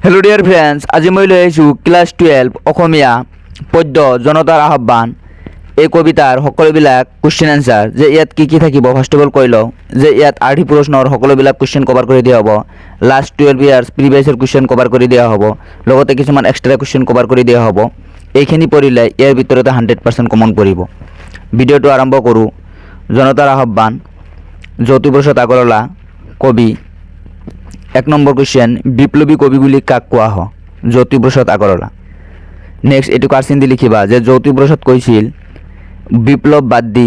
Hello dear friends आज मैं লৈ আহিছোঁ ক্লাস 12 অসমীয়া পদ্য জনতাৰ আহ্বান এই কবিতাৰ সকলোবিলাক কোশ্চেন আনসাৰ যে ইয়াত কি কি থাকিব ফাৰ্স্ট অফ অল কৈ লওঁ যে ইয়াত আৰ্হি প্ৰশ্নৰ সকলোবিলাক কোশ্চেন কভাৰ কৰি দিয়া হ'ব লাষ্ট 12 ইয়াৰ্স প্ৰিভিয়াছৰ কোশ্চেন কভাৰ কৰি দিয়া হ'ব লগতে কিছুমান এক্সট্ৰা কোশ্চেন কভাৰ কৰি দিয়া হ'ব এইখিনি পঢ়িলে ইয়াৰ ভিতৰতে 100% কমন পৰিব ভিডিঅ'টো আৰম্ভ কৰোঁ জনতাৰ আহ্বান জ্যোতিপ্ৰসাদ আগৰৱালা কবি एक नम्बर क्वेश्चन विप्लवी कवि बुली काक कोआ हो ज्योतिप्रसाद আগৰৱালা नेक्स्ट एटु कार्सिन दि लिखिबा जे ज्योतिप्रसाद কৈছিল विप्लव बाद दि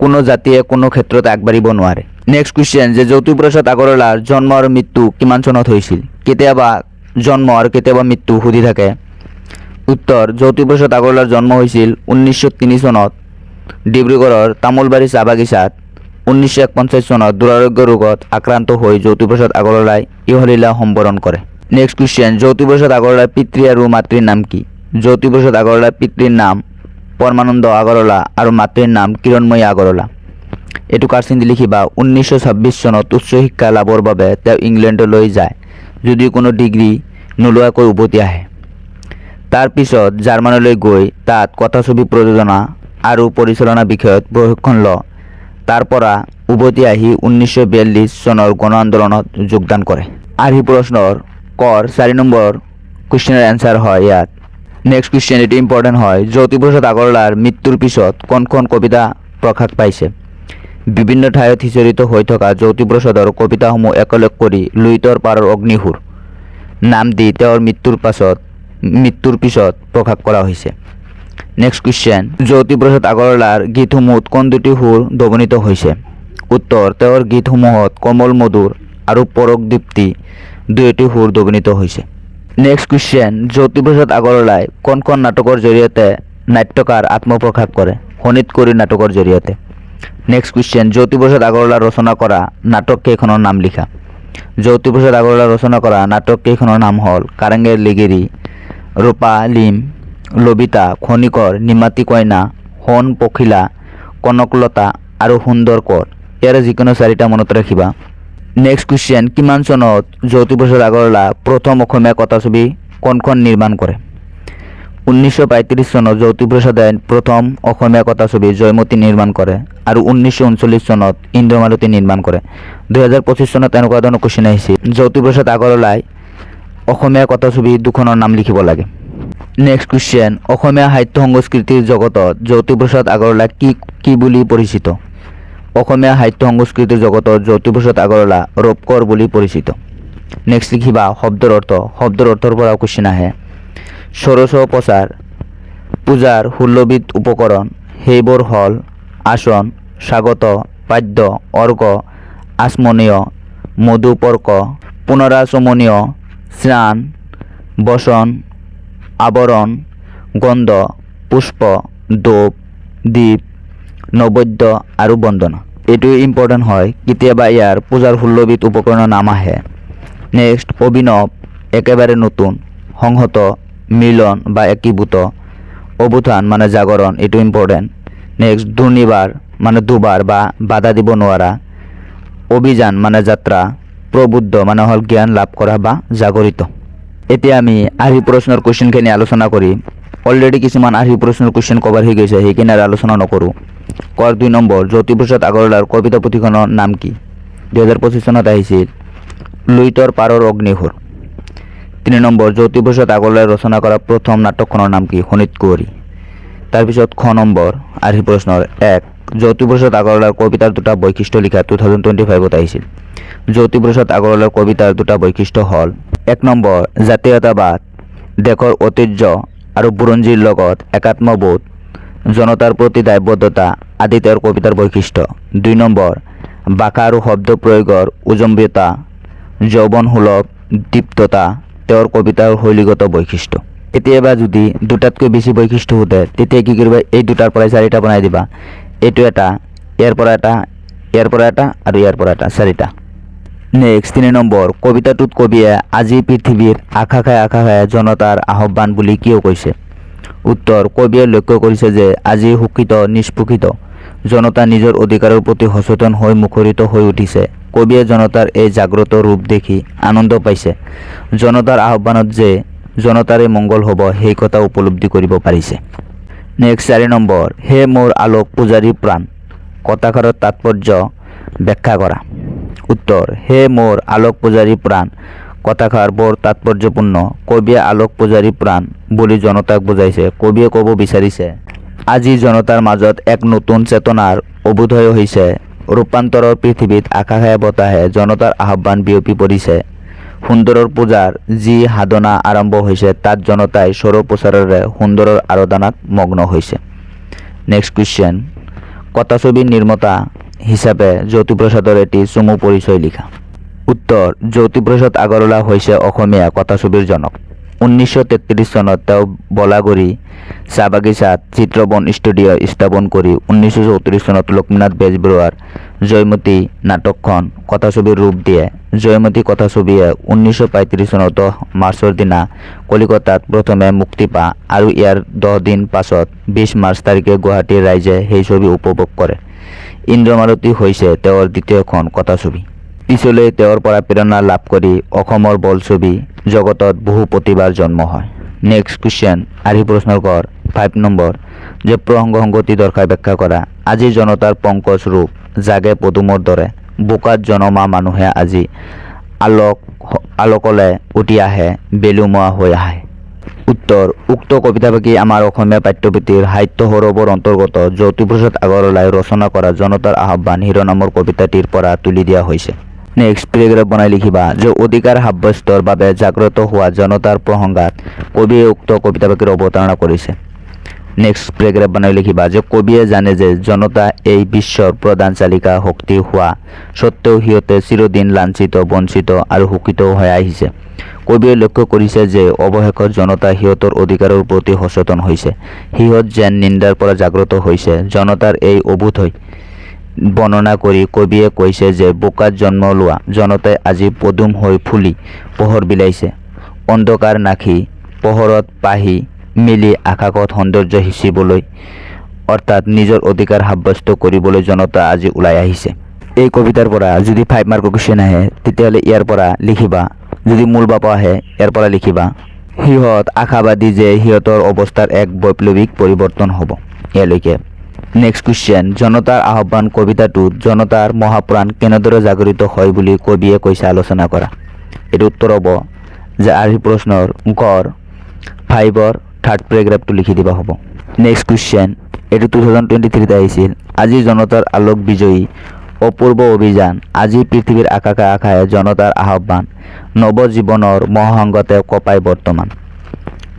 कोनो जातिये कोनो क्षेत्रत আগবাঢ়িব নোৱাৰে नेक्स्ट क्वेश्चन जे ज्योतिप्रसाद আগৰৱালাৰ जन्म और मृत्यु किमान चনত হৈছিল কেতিয়াবা जन्म और কেতিয়াবা मृत्यु সুধি থাকে उत्तर ज्योतिप्रसाद আগৰৱালাৰ जन्म হৈছিল 1903 চনত ডিব্ৰুগড়ৰ তামুলবাৰী চাহ বাগিচাত 1951 চনত দুৰাৰোগ্য ৰোগত আক্ৰান্ত হৈ জ্যোতিপ্ৰসাদ আগৰৱালাই ইহলীলা সম্বৰণ কৰে নেক্সট क्वेश्चन জ্যোতিপ্ৰসাদ আগৰৱালাৰ পিতৃ আৰু মাতৃৰ নাম কি জ্যোতিপ্ৰসাদ আগৰৱালাৰ পিতৃৰ নাম পৰমানন্দ আগৰৱালা আৰু মাতৃৰ নাম কিৰণময়ী আগৰৱালা এটু কাৰ্চিন দি লিখিবা 1926 চনত উচ্চ শিক্ষা লাভৰ বাবে তেওঁ ইংলেণ্ডলৈ যায় যদিও কোনো ডিগ্ৰী নোলোৱাকৈ উভতি আহে তাৰ পিছত জাৰ্মানীলৈ গৈ তাত কথাছবি প্ৰযোজনা আৰু পৰিচালনা বিষয়ত প্ৰশিক্ষণ লয় তাৰপৰা উভতি আহি 1942 চনৰ গণ আন্দোলনত যোগদান কৰে আৰ্হি প্ৰশ্নৰ কৰ 4 নম্বৰ কোশ্চেনৰ এনসাৰ হয় ইয়াত নেক্সট কোশ্চেন এটি ইম্পৰ্টেন্ট হয় জ্যোতিপ্ৰসাদ আগৰৱালাৰ মৃত্যুৰ পিছত কোন কবিতা প্ৰকাশ পাইছে বিভিন্ন ঠাইত সিঁচৰিত হৈ থকা জ্যোতিপ্ৰসাদৰ কবিতাসমূহ একলগ কৰি লুইতৰ পাৰৰ অগ্নিহুৰ নাম দি তেওঁৰ মৃত্যুৰ পিছত প্ৰকাশ কৰা হৈছে नेक्स्ट क्वेश्चन ज्योतिप्रसाद আগৰৱালাৰ গীতসমূহত কোন দুটি সুৰ ধ্বনিত হৈছে উত্তৰ তেওঁৰ গীতসমূহত কমল মধুৰ আৰু পৰক দীপ্তি দুইটি সুৰ ধ্বনিত হৈছে নেক্সট क्वेश्चन ज्योतिপ্ৰসাদ আগৰৱালাই কোন নাটকৰ জৰিয়তে নাট্যকাৰ আত্মপ্ৰকাশ কৰে শোণিতকৰি নাটকৰ জৰিয়তে নেক্সট क्वेश्चन ज्योतिপ্ৰসাদ আগৰৱালাৰ ৰচনা কৰা নাটক কেইখনৰ নাম লিখা ज्योतिপ্ৰসাদ আগৰৱালাৰ ৰচনা কৰা নাটক কেইখনৰ নাম হ'ল কাৰেংগেৰ লিগিৰি ৰূপা লিম লবিতা খনিকৰ নিমাতি কইনা হন পখিলা কনকলতা আৰু সুন্দৰ কৰ ইয়াৰ যিকোনো চাৰিটা মনত ৰাখিবা নেক্সট क्वेश्चन কিমান চনত জ্যোতিপ্ৰসাদ আগৰৱালা প্ৰথম অসমীয়া কথাছবি কোনখন নিৰ্মাণ কৰে 1935 চনত জ্যোতিপ্ৰসাদে প্ৰথম অসমীয়া কথাছবি জয়মতী নিৰ্মাণ কৰে আৰু 1939 চনত ইন্দ্ৰমালতী নিৰ্মাণ কৰে 2025 চনত এনেকুৱা ধৰণৰ কোশ্চেন আহিছে জ্যোতিপ্ৰসাদ আগৰৱালাই অসমীয়া কথাছবি দুখনৰ নাম লিখিব লাগে नेक्स्ट क्वेश्चन অসমীয়া সাহিত্য সংস্কৃতিৰ জগতত জ্যোতিপ্ৰসাদ আগৰৱালা কি বুলি পৰিচিত অসমীয়া সাহিত্য সংস্কৃতিৰ জগতত জ্যোতিপ্ৰসাদ আগৰৱালা ৰূপকৰ বুলি পৰিচিত নেক্সট লিখিবা শব্দৰ অৰ্থৰ পৰা কোশ্চেন আহে ষোড়শ প্ৰচাৰ পূজাৰ 16বিধ উপকৰণ সেইবোৰ হল আসন স্বাগত পাদ্য অৰ্ঘ আচমনীয় মধুপৰ্ক পুনৰাচমনীয় স্নান বসন আবৰণ গন্ধ পুষ্প দোপ দীপ নৈবেদ্য আৰু বন্দনা এটো ইম্পৰ্টেন্ট হয় কেতিয়াবা ইয়াৰ পূজাৰ 16বিধ উপকৰণৰ নাম আহে নেক্সট অভিনৱ একেবাৰে নতুন সংহত মিলন বা একীভূত অবুথান মানে জাগৰণ এটো ইম্পৰ্টেন্ট নেক্সট দুৰ্নিবাৰ মানে দুবাৰ বা বাধা দিব নোৱাৰা অভিযান মানে যাত্ৰা প্ৰবুদ্ধ মানে হল জ্ঞান লাভ কৰা বা জাগৰিত এতিয়া আমি আৰ্হি প্ৰশ্নৰ কোশ্চেনখিনি আলোচনা কৰিম অলৰেডি কিছুমান আৰ্হি প্ৰশ্নৰ কোশ্চেন কভাৰ হৈ গৈছে সেইখিনি আলোচনা নকৰোঁ কৰ 2 নম্বৰ জ্যোতিপ্ৰসাদ আগৰৱালাৰ কবিতা পুথিখনৰ নাম কি 2025 চনত আহিছিল লুইতৰ পাৰৰ অগ্নিহুৰ 3 নম্বৰ জ্যোতিপ্ৰসাদ আগৰৱালাই ৰচনা কৰা প্ৰথম নাটকখনৰ নাম কি শোণিতকৰি তাৰপিছত খ নম্বৰ আৰ্হি প্ৰশ্নৰ 1 জ্যোতিপ্ৰসাদ আগৰৱালাৰ কবিতাৰ দুটা বৈশিষ্ট্য লিখা 2025ত আহিছিল জ্যোতিপ্ৰসাদ আগৰৱালাৰ কবিতাৰ দুটা বৈশিষ্ট্য হল 1 নম্বৰ জাতীয়তাবাদ দেশৰ ঐতিহ্য আৰু বুৰঞ্জীৰ লগত একাত্মবোধ জনতাৰ প্ৰতি দায়বদ্ধতা আদি তেওঁৰ কবিতাৰ বৈশিষ্ট্য 2 নম্বৰ ভাষা আৰু শব্দ প্ৰয়োগৰ উজম্বিতা যৌৱনসুলভ দীপ্ততা তেওঁৰ কবিতাৰ শৈলীগত বৈশিষ্ট্য কেতিয়াবা যদি দুটাতকৈ বেছি বৈশিষ্ট্য সোধে তেতিয়া কি কৰিবা এই দুটাৰ পৰা চাৰিটা বনাই দিবা এইটো এটা ইয়াৰ পৰা এটা আৰু ইয়াৰ পৰা এটা চাৰিটা নেক্সট 3 নম্বৰ কবিতাটোত কবিয়ে আজি পৃথিৱীৰ আকাশে জনতাৰ আহ্বান বুলি কিয় কৈছে উত্তৰ কবিয়ে লক্ষ্য কৰিছে যে আজি শোষিত নিষ্পেষিত জনতা নিজৰ অধিকাৰৰ প্ৰতি সচেতন হৈ মুখৰিত হৈ উঠিছে কবিয়ে জনতাৰ এই জাগ্ৰত ৰূপ দেখি আনন্দ পাইছে। জনতাৰ আহ্বানত যে জনতাৰে মংগল হ'ব সেই কথা উপলব্ধি কৰিব পাৰিছে। নেক্সট 4 নম্বৰ, হে মোৰ আলোক পূজাৰী প্ৰাণ, কথাষাৰৰ তাৎপৰ্য ব্যাখ্যা কৰা। উত্তৰ, হে মোৰ আলোক পূজাৰী প্ৰাণ কথাষাৰ বৰ তাৎপৰ্যপূৰ্ণ। কবিয়ে আলোক পূজাৰী প্ৰাণ বুলি জনতাক বুজাইছে। কবিয়ে ক'ব বিচাৰিছে আজি জনতাৰ মাজত এক নতুন চেতনাৰ অভ্যুদয় হৈছে। ৰূপান্তৰৰ পৃথিৱীত আকাশে বতাহে জনতাৰ আহ্বান বিয়পি পৰিছে। সুন্দৰৰ পূজাৰ যি সাধনা আৰম্ভ হৈছে তাত জনতাই স্বৰূপ প্ৰচাৰেৰে সুন্দৰৰ আৰাধনাত মগ্ন হৈছে। নেক্সট কুৱেশ্যন, কথাছবিৰ নিৰ্মাতা হিচাপে জ্যোতিপ্ৰসাদৰ এটি চমু পৰিচয় লিখা। উত্তৰ, জ্যোতিপ্ৰসাদ আগৰৱালা হৈছে অসমীয়া কথাছবিৰ জনক। 1933 চনত তেওঁ বলাগুৰি চাহ বাগিচাত চিত্ৰবন ষ্টুডিঅ' স্থাপন কৰি 1934 চনত লক্ষ্মীনাথ বেজবৰুৱাৰ জয়মতী নাটকখন কথাছবিৰ ৰূপ দিয়ে। জয়মতী কথাছবিয়ে 1935 চনৰ 10 মাৰ্চৰ দিনা কলিকতাত প্ৰথমে মুক্তি পায় আৰু ইয়াৰ 10 দিন পাছত 20 মাৰ্চ তাৰিখে গুৱাহাটীৰ ৰাইজে সেই ছবি উপভোগ কৰে। ইন্দ্ৰমালতী হৈছে তেওঁৰ দ্বিতীয়খন কথাছবি। পিছলৈ তেওঁৰ পৰা প্ৰেৰণা লাভ কৰি অসমৰ বোলছবি জগতত বহু প্ৰতিভাৰ জন্ম হয়। নেক্সট কুৱেশ্যন, আৰ্হি প্ৰশ্নৰ ঘৰ 5 নম্বৰ, যে প্ৰসংগ সংগতি দৰ্শাই ব্যাখ্যা কৰা। আজি জনতাৰ পংকজ ৰূপ জাগে পদুমৰ দৰে, বোকাত জনমা মানুহে আজি আলোকলে উঠি আহে, বেলুমোৱা হৈ আহে। উত্তৰ, উক্ত কবিতাভাগি আমাৰ অসমীয়া পাঠ্যপুথিৰ সাহিত্য সৌৰভৰ অন্তৰ্গত জ্যোতিপ্ৰসাদ আগৰৱালাই ৰচনা কৰা জনতাৰ আহ্বান শিৰোনামৰ কবিতাটিৰ পৰা তুলি দিয়া হৈছে। নেক্সট পেৰেগ্ৰাফ বনাই লিখিবা যে অধিকাৰ সাব্যস্তৰ বাবে জাগ্ৰত হোৱা জনতাৰ প্ৰসংগাত কবিয়ে উক্ত কবিতাভাগিৰ অৱতাৰণা কৰিছে। নেক্সট পেৰেগ্ৰাফ বনাই লিখিবা যে কবিয়ে জানে যে জনতা এই বিশ্বৰ প্ৰধান চালিকা শক্তি হোৱা সত্ত্বেও সিহঁতে চিৰদিন লাঞ্ছিত, বঞ্চিত আৰু শোষিত হৈ আহিছে। কবিয়ে লক্ষ্য কৰিছে যে অৱশেষত জনতা সিহঁতৰ অধিকাৰৰ প্ৰতি সচেতন হৈছে। সিহঁত যেন নিন্দাৰ পৰা জাগ্ৰত হৈছে। জনতাৰ এই অভ্যুদয় বৰ্ণনা কৰি কবিয়ে কৈছে যে বোকাত জন্ম লোৱা জনতাই আজি পদুম হৈ ফুলি পোহৰ বিলাইছে। অন্ধকাৰ নাশি পোহৰত পাহি মেলি আকাশত সৌন্দৰ্য সিঁচিবলৈ অৰ্থাৎ নিজৰ অধিকাৰ সাব্যস্ত কৰিবলৈ জনতা আজি ওলাই আহিছে। এই কবিতাৰ পৰা যদি 5 মাৰ্কৰ কুৱেশ্যন আহে তেতিয়াহ'লে ইয়াৰ পৰা লিখিবা, যদি মূল বাপ আহে ইয়াৰ পৰা লিখিবা সিহঁত আশাবাদী যে সিহঁতৰ অৱস্থাৰ এক বৈপ্লৱিক পৰিৱৰ্তন হ'ব। ইয়ালৈকে। নেক্সট কুৱেশ্যন, জনতাৰ আহ্বান কবিতাটোত জনতাৰ মহাপ্ৰাণ কেনেদৰে জাগৰিত হয় বুলি কবিয়ে কৈছে আলোচনা কৰা। এইটো উত্তৰ হ'ব যে আৰ্হি প্ৰশ্নৰ ঘৰ 5ৰ 3rd পেৰেগ্ৰাফটো লিখি দিবা হ'ব। নেক্সট কুৱেশ্যন, এইটো 2023 আহিছিল। আজি জনতাৰ আলোক বিজয়ী অপূৰ্ব অভিযান, আজি পৃথিৱীৰ আকাশে আকাশে জনতাৰ আহ্বান, নৱজীৱনৰ মহাসংগতে কঁপাই বৰ্তমান।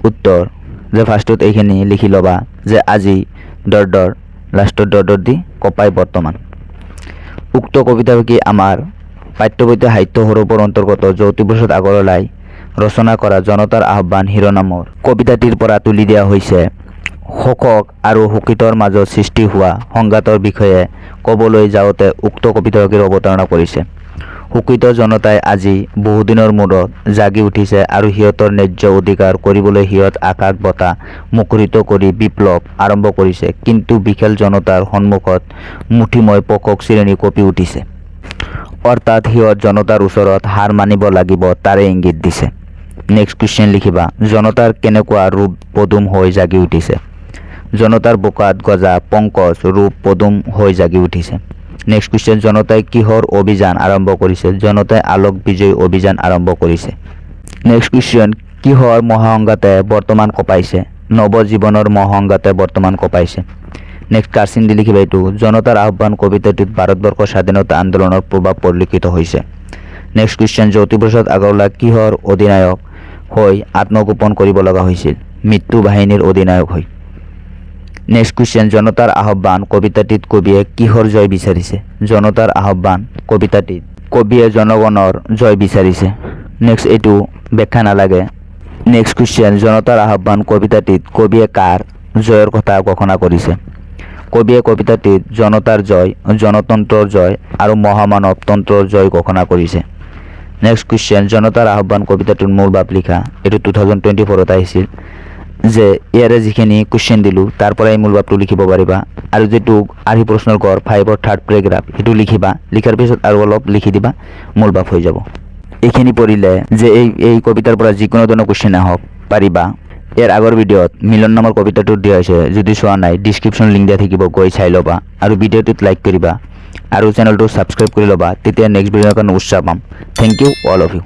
উত্তৰ, যে ফাৰ্ষ্টত এইখিনি লিখি ল'বা যে আজি দৰ লাষ্টত দৰ দি কঁপাই বৰ্তমান। উক্ত কবিতাভাগি আমাৰ পাঠ্যপুথি সাহিত্য সৌৰভৰ অন্তৰ্গত জ্যোতিপ্ৰসাদ আগৰৱালাই ৰচনা কৰা জনতাৰ আহ্বান শিৰোনামৰ কবিতাটিৰ পৰা তুলি দিয়া হৈছে। শোষক আৰু শোষিতৰ মাজত সৃষ্টি হোৱা সংঘাতৰ বিষয়ে ক'বলৈ যাওঁতে উক্ত কবিতাভাগিৰ অৱতাৰণা কৰিছে। শোষিত জনতাই আজি বহুদিনৰ মূৰত জাগি উঠিছে আৰু সিহঁতৰ ন্যায্য অধিকাৰ কৰিবলৈ সিহঁত আকাশ বতাহ মুখৰিত কৰি বিপ্লৱ আৰম্ভ কৰিছে। কিন্তু বিশাল জনতাৰ সন্মুখত মুঠিময় পোষক শ্ৰেণী কঁপি উঠিছে। অৰ্থাৎ সিহঁত জনতাৰ ওচৰত হাৰ মানিব লাগিব তাৰে ইংগিত দিছে। নেক্সট কুৱেশ্যন লিখিবা, জনতাৰ কেনেকুৱা ৰূপ পদুম হৈ জাগি উঠিছে। জনতাৰ বোকাত গজা পংকজ ৰূপ পদুম হৈ জাগি উঠিছে। নেক্সট কুৱেশ্যন, জনতাই কিহৰ অভিযান আৰম্ভ কৰিছে। জনতাই আলোক বিজয় অভিযান আৰম্ভ কৰিছে। নেক্সট কুৱেশ্যন, কিহৰ মহাসংঘাতে বৰ্তমান কঁপাইছে। নৱজীৱনৰ মহাসংঘাতে বৰ্তমান কঁপাইছে। নেক্সট কাৰচিন দি লিখিবা এইটো, জনতাৰ আহ্বান কবিতাটোত ভাৰতবৰ্ষৰ স্বাধীনতা আন্দোলনৰ প্ৰভাৱ পৰিলক্ষিত হৈছে। নেক্সট কুৱেশ্যন, জ্যোতিপ্ৰসাদ আগৰৱালা কিহৰ অধিনায়ক হৈ আত্মগোপন কৰিব লগা হৈছিল। মৃত্যু বাহিনীৰ অধিনায়ক হৈ। নেক্সট কুৱেশ্যন, জনতাৰ আহ্বান কবিতাটিত কবিয়ে কিহৰ জয় বিচাৰিছে। জনতাৰ আহ্বান কবিতাটিত কবিয়ে জনগণৰ জয় বিচাৰিছে। নেক্সট এইটো ব্যাখ্যা নালাগে। নেক্সট কুৱেশ্যন, জনতাৰ আহ্বান কবিতাটিত কবিয়ে কাৰ জয়ৰ কথা ঘোষণা কৰিছে। কবিয়ে কবিতাটিত জনতাৰ জয়, জনতন্ত্ৰৰ জয় আৰু মহামানৱ তন্ত্ৰৰ জয় ঘোষণা কৰিছে। নেক্সট কুৱেশ্যন, জনতাৰ আহ্বান কবিতাটোৰ মূল ভাৱ লিখা। এইটো 2024 আহিছিল। যে ইয়াৰে যিখিনি কুৱেশ্যন দিলোঁ তাৰ পৰাই মূল ভাৱটো লিখিব পাৰিবা আৰু যিটো আৰ্হি প্ৰশ্নৰ গড় 5ৰ থাৰ্ড পেৰেগ্ৰাফ সেইটো লিখিবা লিখাৰ পিছত আৰু অলপ লিখি দিবা মূল ভাৱ হৈ যাব এইখিনি পঢ়িলে যে এই কবিতাৰ পৰা যিকোনো ধৰণৰ কুৱেশ্যন আহক পাৰিবা ইয়াৰ আগৰ ভিডিঅ'ত মিলন নামৰ কবিতাটো দিয়া হৈছে যদি চোৱা নাই ডিছক্ৰিপশ্যন লিংক দিয়া থাকিব গৈ চাই ল'বা আৰু ভিডিঅ'টোত লাইক কৰিবা আৰু চেনেলটো ছাবস্ক্ৰাইব কৰি ল'বা তেতিয়া নেক্সট ভিডিঅ'ৰ কাৰণে উৎসাহ পাম thank you all of U